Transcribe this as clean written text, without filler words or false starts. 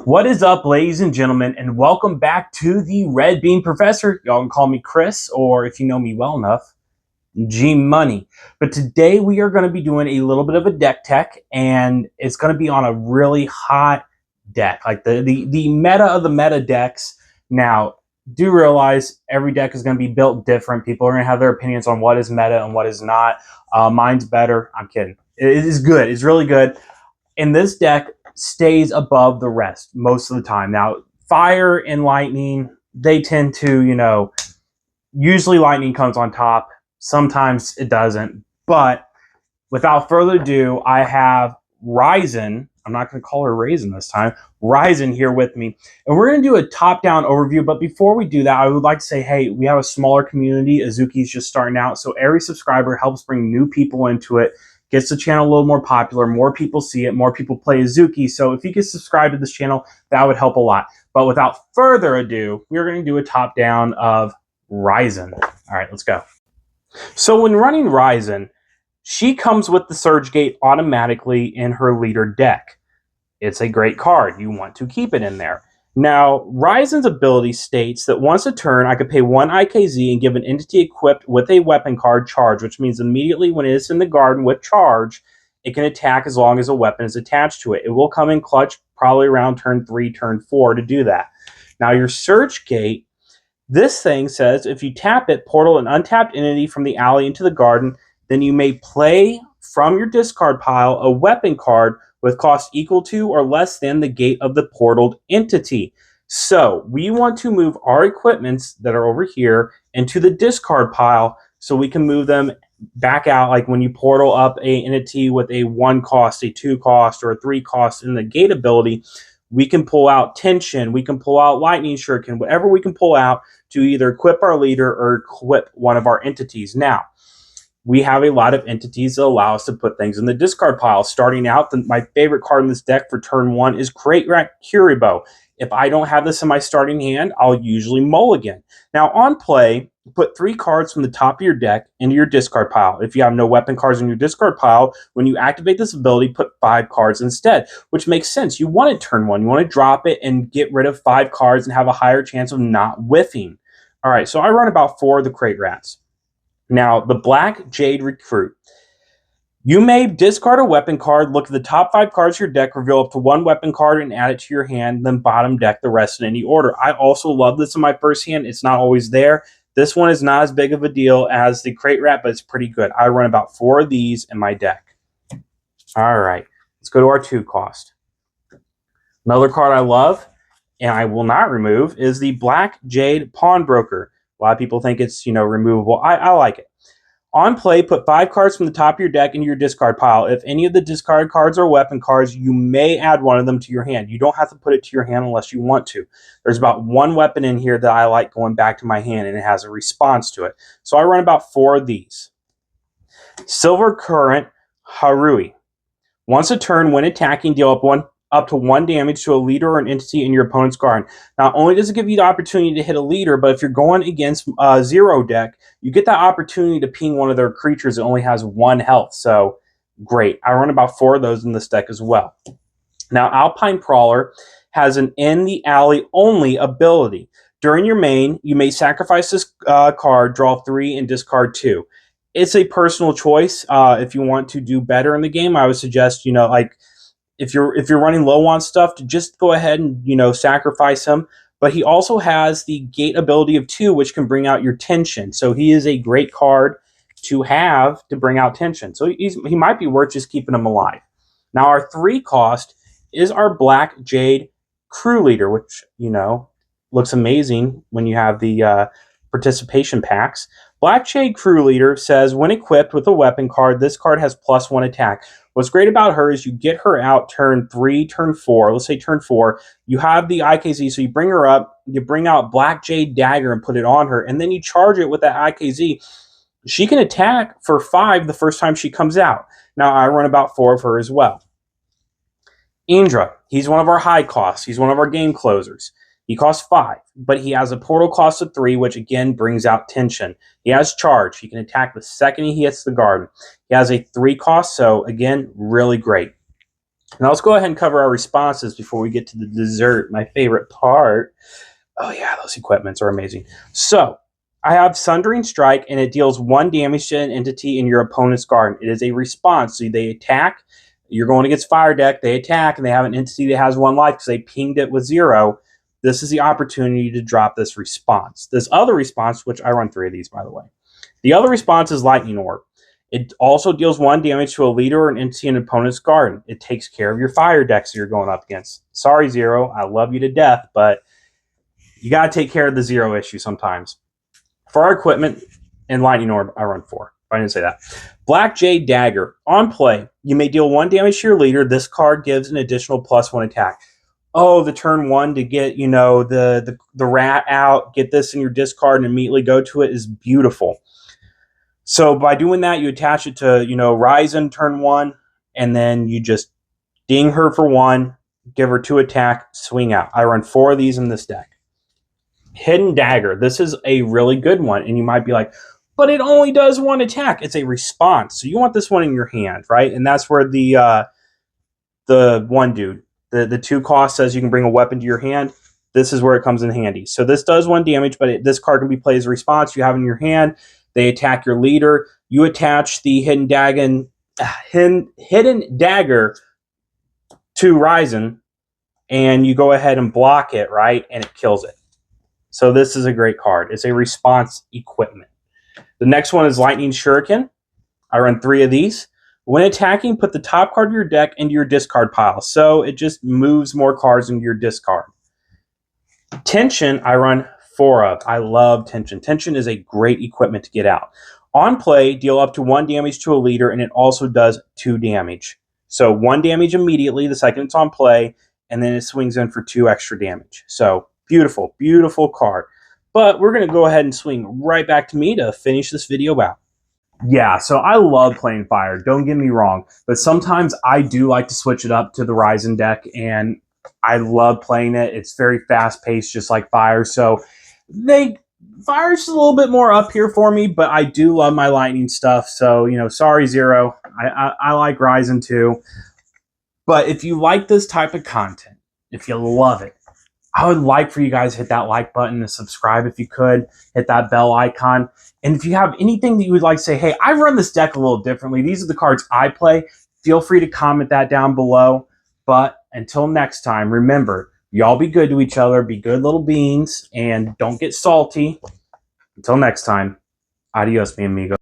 What is up, ladies and gentlemen, and welcome back to the Red Bean Professor. Y'all can call me Chris, or if you know me well enough, G Money. But today we are going to be doing a little bit of a deck tech, and it's going to be on a really hot deck, like the meta of the meta decks. Now, do realize every deck is going to be built different. People are going to have their opinions on what is meta and what is not. Mine's better. I'm kidding. It is good. It's really good. And this deck stays above the rest most of the time. Now, fire and lightning, they tend to, usually lightning comes on top. Sometimes it doesn't. But without further ado, I have Raizan. I'm not going to call her Raizan this time. Raizan here with me. And we're going to do a top-down overview. But before we do that, I would like to say, hey, we have a smaller community. Azuki's just starting out. So every subscriber helps bring new people into it. Gets the channel a little more popular, more people see it, more people play Azuki. So if you could subscribe to this channel, that would help a lot. But without further ado, we're going to do a top-down of Raizan. All right, let's go. So when running Raizan, she comes with the Surge Gate automatically in her leader deck. It's a great card. You want to keep it in there. Now, Raizan's ability states that once a turn, I could pay 1 IKZ and give an entity equipped with a weapon card charge, which means immediately when it is in the garden with charge, it can attack as long as a weapon is attached to it. It will come in clutch probably around turn 3, turn 4 to do that. Now, your Surge Gate, this thing says if you tap it, portal an untapped entity from the alley into the garden, then you may play from your discard pile a weapon card with cost equal to or less than the gate of the portaled entity. So we want to move our equipments that are over here into the discard pile so we can move them back out. Like when you portal up a entity with a 1 cost, a 2 cost, or a 3 cost in the gate ability, we can pull out Tension, we can pull out Lightning Shuriken, whatever we can pull out to either equip our leader or equip one of our entities. Now, we have a lot of entities that allow us to put things in the discard pile. Starting out, my favorite card in this deck for turn 1 is Great Kuriboh. If I don't have this in my starting hand, I'll usually mulligan. Now, on play, put 3 cards from the top of your deck into your discard pile. If you have no weapon cards in your discard pile, when you activate this ability, put 5 cards instead, which makes sense. You want to turn 1. You want to drop it and get rid of 5 cards and have a higher chance of not whiffing. All right, so I run about 4 of the Crate Rats. Now, the Black Jade Recruit. You may discard a weapon card, look at the top 5 cards of your deck, reveal up to 1 weapon card, and add it to your hand, then bottom deck the rest in any order. I also love this in my first hand. It's not always there. This one is not as big of a deal as the Crate Rat, but it's pretty good. I run about 4 of these in my deck. All right, let's go to our 2 cost. Another card I love, and I will not remove, is the Black Jade Pawnbroker. A lot of people think it's, removable. I like it. On play, put 5 cards from the top of your deck into your discard pile. If any of the discard cards are weapon cards, you may add one of them to your hand. You don't have to put it to your hand unless you want to. There's about 1 weapon in here that I like going back to my hand, and it has a response to it. So I run about 4 of these. Silver Current Harui. Once a turn, when attacking, deal up to 1 damage to a leader or an entity in your opponent's garden. Not only does it give you the opportunity to hit a leader, but if you're going against a 0 deck, you get that opportunity to ping one of their creatures that only has 1 health. So, great. I run about 4 of those in this deck as well. Now, Alpine Prowler has an in the alley only ability. During your main, you may sacrifice this card, draw 3, and discard 2. It's a personal choice. If you want to do better in the game, I would suggest, if you're running low on stuff, to just go ahead and, sacrifice him. But he also has the gate ability of 2, which can bring out your Tension. So he is a great card to have to bring out Tension. So he might be worth just keeping him alive. Now, our 3 cost is our Black Jade Crew Leader, which, looks amazing when you have the participation packs. Black Jade Crew Leader says, when equipped with a weapon card, this card has +1 attack. What's great about her is you get her out turn 3, turn 4. Let's say turn 4. You have the IKZ, so you bring her up, you bring out Black Jade Dagger and put it on her, and then you charge it with that IKZ. She can attack for 5 the first time she comes out. Now, I run about 4 of her as well. Indra, he's one of our high costs. He's one of our game closers. He costs 5, but he has a portal cost of 3, which again brings out Tension. He has charge. He can attack the second he hits the garden. He has a 3 cost, so again, really great. Now let's go ahead and cover our responses before we get to the dessert, my favorite part. Oh yeah, those equipments are amazing. So I have Sundering Strike, and it deals 1 damage to an entity in your opponent's garden. It is a response. So they attack. You're going against Fire Deck. They attack, and they have an entity that has 1 life because they pinged it with 0. This is the opportunity to drop this response. This other response, which I run 3 of these, by the way. The other response is Lightning Orb. It also deals 1 damage to a leader or an entity in an opponent's garden. It takes care of your Fire decks you're going up against. Sorry, Zero. I love you to death, but you got to take care of the 0 issue sometimes. For our equipment and Lightning Orb, I run 4. I didn't say that. Black Jade Dagger. On play, you may deal 1 damage to your leader. This card gives an additional +1 attack. Oh, the turn 1 to get, the rat out, get this in your discard and immediately go to it is beautiful. So by doing that, you attach it to, Raizan turn 1, and then you just ding her for 1, give her 2 attack, swing out. I run 4 of these in this deck. Hidden Dagger. This is a really good one, and you might be like, but it only does 1 attack. It's a response. So you want this one in your hand, right? And that's where the one dude, the 2 cost says you can bring a weapon to your hand. This is where it comes in handy. So this does 1 damage, but this card can be played as a response. You have it in your hand. They attack your leader. You attach the Hidden Dagger to Raizan, and you go ahead and block it, right? And it kills it. So this is a great card. It's a response equipment. The next one is Lightning Shuriken. I run 3 of these. When attacking, put the top card of your deck into your discard pile. So it just moves more cards into your discard. Tension, I run 4 of. I love Tension. Tension is a great equipment to get out. On play, deal up to 1 damage to a leader, and it also does 2 damage. So 1 damage immediately the second it's on play, and then it swings in for 2 extra damage. So beautiful, beautiful card. But we're going to go ahead and swing right back to me to finish this video out. Yeah, so I love playing Fire, don't get me wrong. But sometimes I do like to switch it up to the Raizan deck, and I love playing it. It's very fast-paced, just like Fire. So Fire's a little bit more up here for me, but I do love my Lightning stuff. So, sorry, Zero. I like Raizan too. But if you like this type of content, if you love it, I would like for you guys to hit that like button and subscribe if you could. Hit that bell icon. And if you have anything that you would like to say, hey, I run this deck a little differently. These are the cards I play. Feel free to comment that down below. But until next time, remember, y'all be good to each other. Be good little beans. And don't get salty. Until next time, adios, mi amigo.